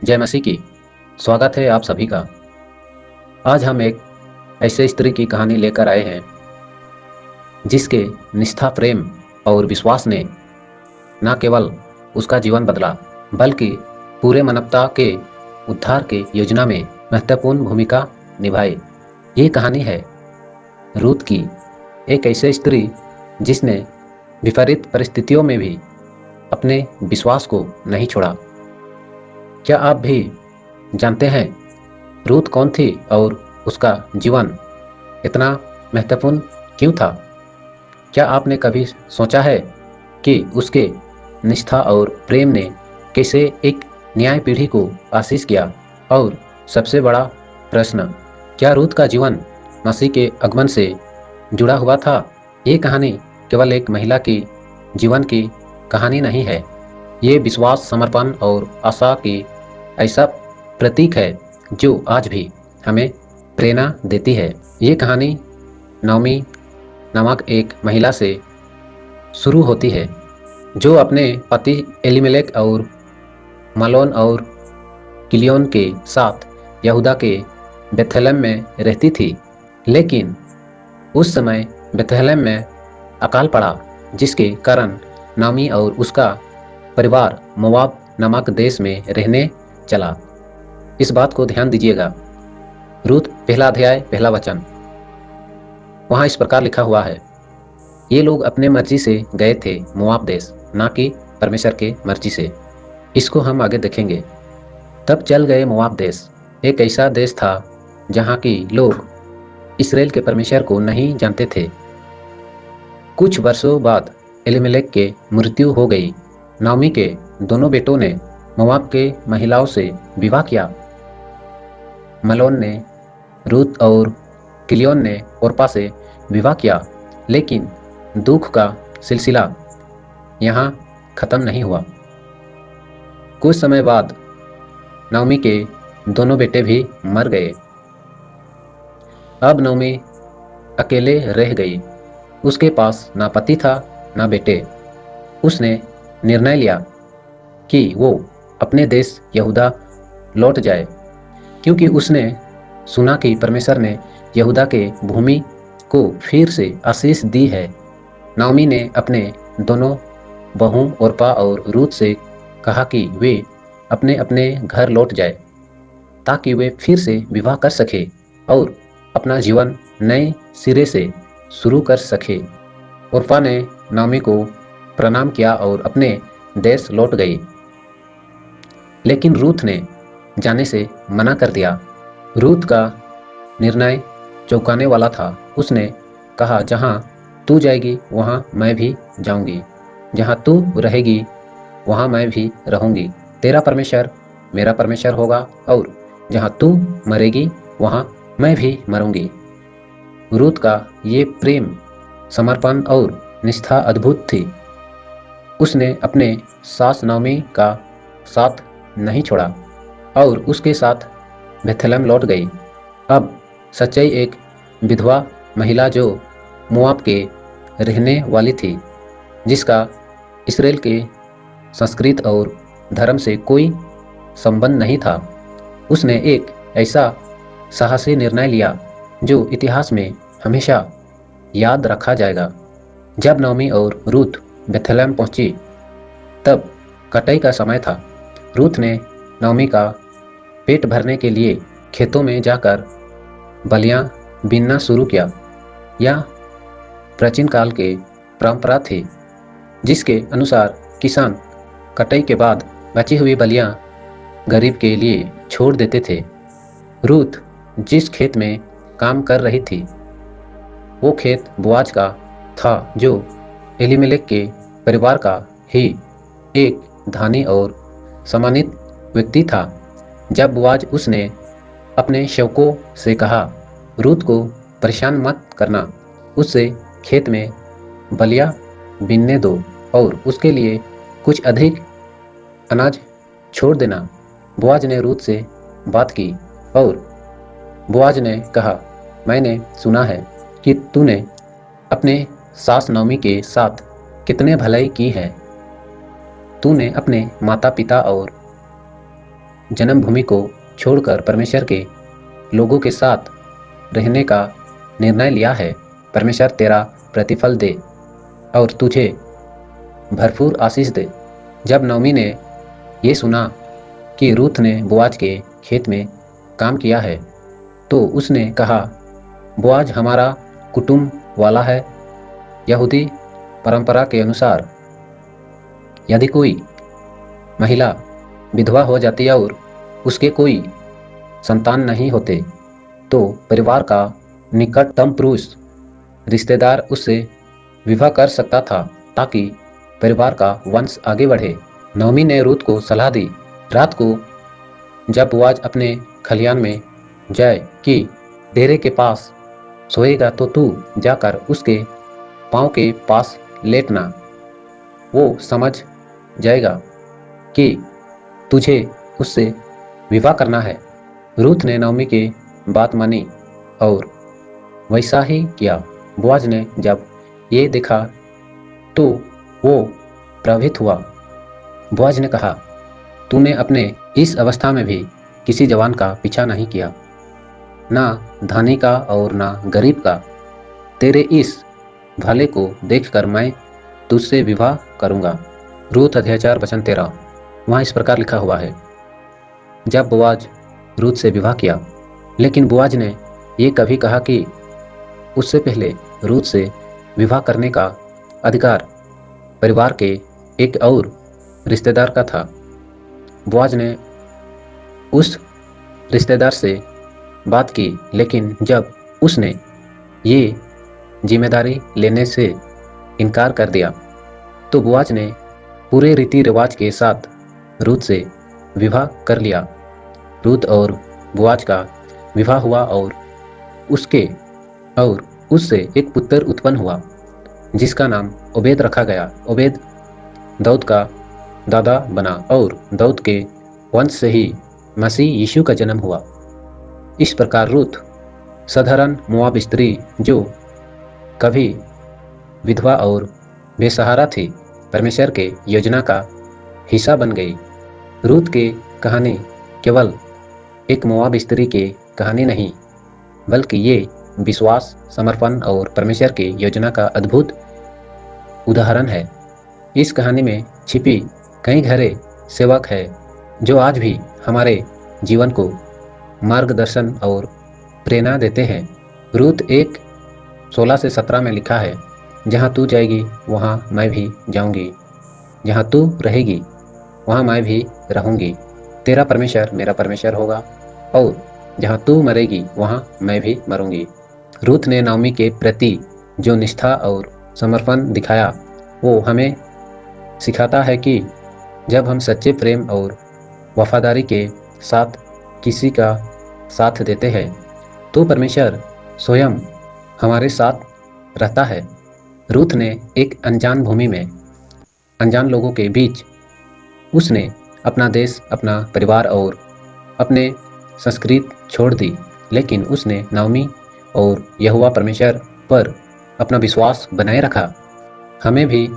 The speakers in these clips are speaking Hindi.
जय मसीह की। स्वागत है आप सभी का। आज हम एक ऐसे स्त्री की कहानी लेकर आए हैं जिसके निष्ठा, प्रेम और विश्वास ने न केवल उसका जीवन बदला बल्कि पूरे मानवता के उद्धार के योजना में महत्वपूर्ण भूमिका निभाई। ये कहानी है रूथ की, एक ऐसे स्त्री जिसने विपरीत परिस्थितियों में भी अपने विश्वास को नहीं छोड़ा। क्या आप भी जानते हैं रूथ कौन थी और उसका जीवन इतना महत्वपूर्ण क्यों था? क्या आपने कभी सोचा है कि उसके निष्ठा और प्रेम ने कैसे एक न्याय पीढ़ी को आशीष किया? और सबसे बड़ा प्रश्न, क्या रूथ का जीवन मसीह के आगमन से जुड़ा हुआ था? ये कहानी केवल एक महिला की जीवन की कहानी नहीं है। ये विश्वास, समर्पण और आशा की ऐसा प्रतीक है जो आज भी हमें प्रेरणा देती है। ये कहानी नौमी नामक एक महिला से शुरू होती है जो अपने पति एलीमेलेक और मालोन और किलियोन के साथ यहूदा के बेथलेहम में रहती थी। लेकिन उस समय बेथलेहम में अकाल पड़ा जिसके कारण नामी और उसका परिवार मोआब नामक देश में रहने चला। इस बात को ध्यान दीजिएगा। रूथ पहला अध्याय पहला वचन, वहाँ इस प्रकार लिखा हुआ है, ये लोग अपने मर्जी से गए थे मोआब देश, ना कि परमेश्वर के मर्जी से। इसको हम आगे देखेंगे। तब चल गए मोआब देश। एक ऐसा देश था जहाँ की लोग इस्राएल के परमेश्वर को नहीं जानते थे। कुछ वर्षों बाद एलीमेलेक के मृत्यु हो गई। नाओमी के दोनों बेटों ने मोआब के महिलाओं से विवाह किया। मलोन ने रूथ और किलियोन ने ओर्पा से विवाह किया। लेकिन दुख का सिलसिला यहाँ खत्म नहीं हुआ। कुछ समय बाद नाओमी के दोनों बेटे भी मर गए। अब नाओमी अकेले रह गई। उसके पास ना पति था ना बेटे। उसने निर्णय लिया कि वो अपने देश यहूदा लौट जाए, क्योंकि उसने सुना कि परमेश्वर ने यहूदा के भूमि को फिर से आशीष दी है। नाओमी ने अपने दोनों बहुओं ओर्पा और रूथ से कहा कि वे अपने अपने घर लौट जाए ताकि वे फिर से विवाह कर सके और अपना जीवन नए सिरे से शुरू कर सके। ओर्पा ने नाओमी को प्रणाम किया और अपने देश लौट गई। लेकिन रूथ ने जाने से मना कर दिया। रूथ का निर्णय चौंकाने वाला था। उसने कहा, जहाँ तू जाएगी वहाँ मैं भी जाऊंगी, जहाँ तू रहेगी वहाँ मैं भी रहूंगी। तेरा परमेश्वर मेरा परमेश्वर होगा और जहाँ तू मरेगी वहाँ मैं भी मरूंगी। रूथ का ये प्रेम, समर्पण और निष्ठा अद्भुत थी। उसने अपने सास नाओमी का साथ नहीं छोड़ा और उसके साथ बेथलेहम लौट गई। अब सच्चाई एक विधवा महिला जो मोआब के रहने वाली थी, जिसका इस्राएल के संस्कृति और धर्म से कोई संबंध नहीं था, उसने एक ऐसा साहसी निर्णय लिया जो इतिहास में हमेशा याद रखा जाएगा। जब नाओमी और रूथ बेथलेहम पहुंची तब कटाई का समय था। रूथ ने नाओमी का पेट भरने के लिए खेतों में जाकर बलियां बीनना शुरू किया। यह प्राचीन काल के परंपरा थी, जिसके अनुसार किसान कटाई के बाद बची हुई बलियां गरीब के लिए छोड़ देते थे। रूथ जिस खेत में काम कर रही थी वो खेत बोआज का था, जो एलीमेलेक के परिवार का ही एक धनी और सम्मानित व्यक्ति था। जब बोआज उसने अपने सेवकों से कहा, रूथ को परेशान मत करना, उससे खेत में बलिया बीनने दो और उसके लिए कुछ अधिक अनाज छोड़ देना। बोआज ने रूथ से बात की और बोआज ने कहा, मैंने सुना है कि तूने अपने सास नाओमी के साथ कितने भलाई की है। तूने अपने माता पिता और जन्मभूमि को छोड़कर परमेश्वर के लोगों के साथ रहने का निर्णय लिया है, परमेश्वर तेरा प्रतिफल दे और तुझे भरपूर आशीष दे। जब नौमी ने ये सुना कि रूथ ने बोआज के खेत में काम किया है, तो उसने कहा, बोआज हमारा कुटुंब वाला है। यहूदी परंपरा के अनुसार यदि कोई महिला विधवा हो जाती है और उसके कोई संतान नहीं होते, तो परिवार का निकटतम पुरुष रिश्तेदार उससे विवाह कर सकता था ताकि परिवार का वंश आगे बढ़े। नौमी ने रूथ को सलाह दी, रात को जब बोआज अपने खलियान में जाए कि डेरे के पास सोएगा, तो तू जाकर उसके पाँव के पास लेटना। वो समझ जाएगा कि तुझे उससे विवाह करना है। रूथ ने नौमी की बात मानी और वैसा ही किया। बोआज ने जब ये देखा तो वो प्रभावित हुआ। बोआज ने कहा, तूने अपने इस अवस्था में भी किसी जवान का पीछा नहीं किया, ना धनी का और ना गरीब का। तेरे इस भले को देखकर मैं तुझसे विवाह करूंगा। रूथ अध्याय 4 वचन 13। वहाँ इस प्रकार लिखा हुआ है, जब बोआज रूथ से विवाह किया, लेकिन बोआज ने ये कभी कहा कि उससे पहले रूथ से विवाह करने का अधिकार परिवार के एक और रिश्तेदार का था। बोआज ने उस रिश्तेदार से बात की, लेकिन जब उसने ये जिम्मेदारी लेने से इनकार कर दिया, तो बोआज ने पूरे रीति रिवाज के साथ रूथ से विवाह कर लिया। रूथ और बोआज का विवाह हुआ और उससे एक पुत्र उत्पन्न हुआ जिसका नाम ओबेद रखा गया। ओबेद दाऊद का दादा बना और दाऊद के वंश से ही मसीह यीशु का जन्म हुआ। इस प्रकार रूथ साधारण मोआब स्त्री जो कभी विधवा और बेसहारा थी, परमेश्वर के योजना का हिस्सा बन गई। रूथ की कहानी केवल एक मोआब स्त्री की कहानी नहीं, बल्कि ये विश्वास, समर्पण और परमेश्वर की योजना का अद्भुत उदाहरण है। इस कहानी में छिपी कई गहरे सेवक है जो आज भी हमारे जीवन को मार्गदर्शन और प्रेरणा देते हैं। रूथ 1:16 से 17 में लिखा है, जहाँ तू जाएगी वहाँ मैं भी जाऊँगी, जहाँ तू रहेगी वहाँ मैं भी रहूँगी। तेरा परमेश्वर मेरा परमेश्वर होगा और जहाँ तू मरेगी वहाँ मैं भी मरूँगी। रूथ ने नाओमी के प्रति जो निष्ठा और समर्पण दिखाया, वो हमें सिखाता है कि जब हम सच्चे प्रेम और वफादारी के साथ किसी का साथ देते हैं, तो परमेश्वर स्वयं हमारे साथ रहता है। रूथ ने एक अनजान भूमि में, अनजान लोगों के बीच, उसने अपना देश, अपना परिवार और अपने संस्कृति छोड़ दी, लेकिन उसने नाओमी और यहोवा परमेश्वर पर अपना विश्वास बनाए रखा। हमें भी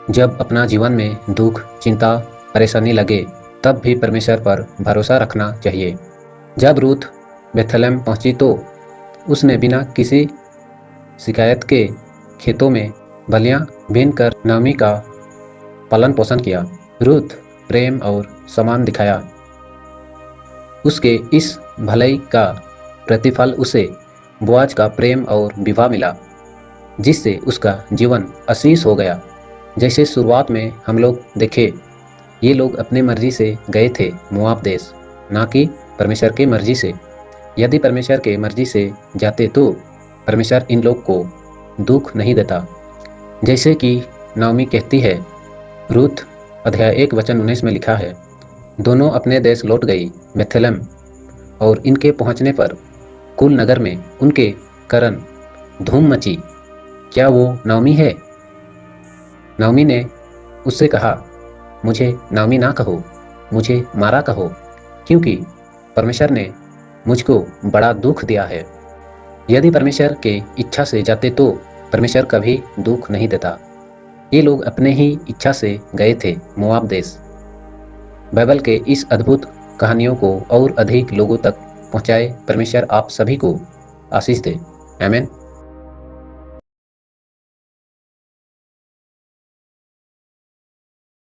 जब अपना जीवन में दुख, चिंता, परेशानी लगे, तब भी परमेश्वर पर भरोसा रखना चाहिए। जब रूथ बेथलेहम पहुंची तो उसने बिना किसी शिकायत के खेतों में बलियां बीनकर नाओमी का पालन पोषण किया। रूथ प्रेम और सम्मान दिखाया। उसके इस भलाई का प्रतिफल उसे बोआज का प्रेम और विवाह मिला, जिससे उसका जीवन आशीष हो गया। जैसे शुरुआत में हम लोग देखे, ये लोग अपने मर्जी से गए थे मोआब देश, ना कि परमेश्वर की मर्जी से। यदि परमेश्वर के मर्जी से जाते तो परमेश्वर इन लोग को दुख नहीं देता। जैसे कि नाओमी कहती है, रूथ अध्याय 1 वचन 19 में लिखा है, दोनों अपने देश लौट गई बेथलेहम, और इनके पहुंचने पर कुल नगर में उनके कारण धूम मची। क्या वो नाओमी है? नाओमी ने उससे कहा, मुझे नाओमी ना कहो, मुझे मारा कहो, क्योंकि परमेश्वर ने मुझको बड़ा दुख दिया है। यदि परमेश्वर के इच्छा से जाते तो परमेश्वर कभी दुख नहीं देता। ये लोग अपने ही इच्छा से गए थे मोआब देश। बाइबल के इस अद्भुत कहानियों को और अधिक लोगों तक पहुंचाए। परमेश्वर आप सभी को आशीष दे। आमीन।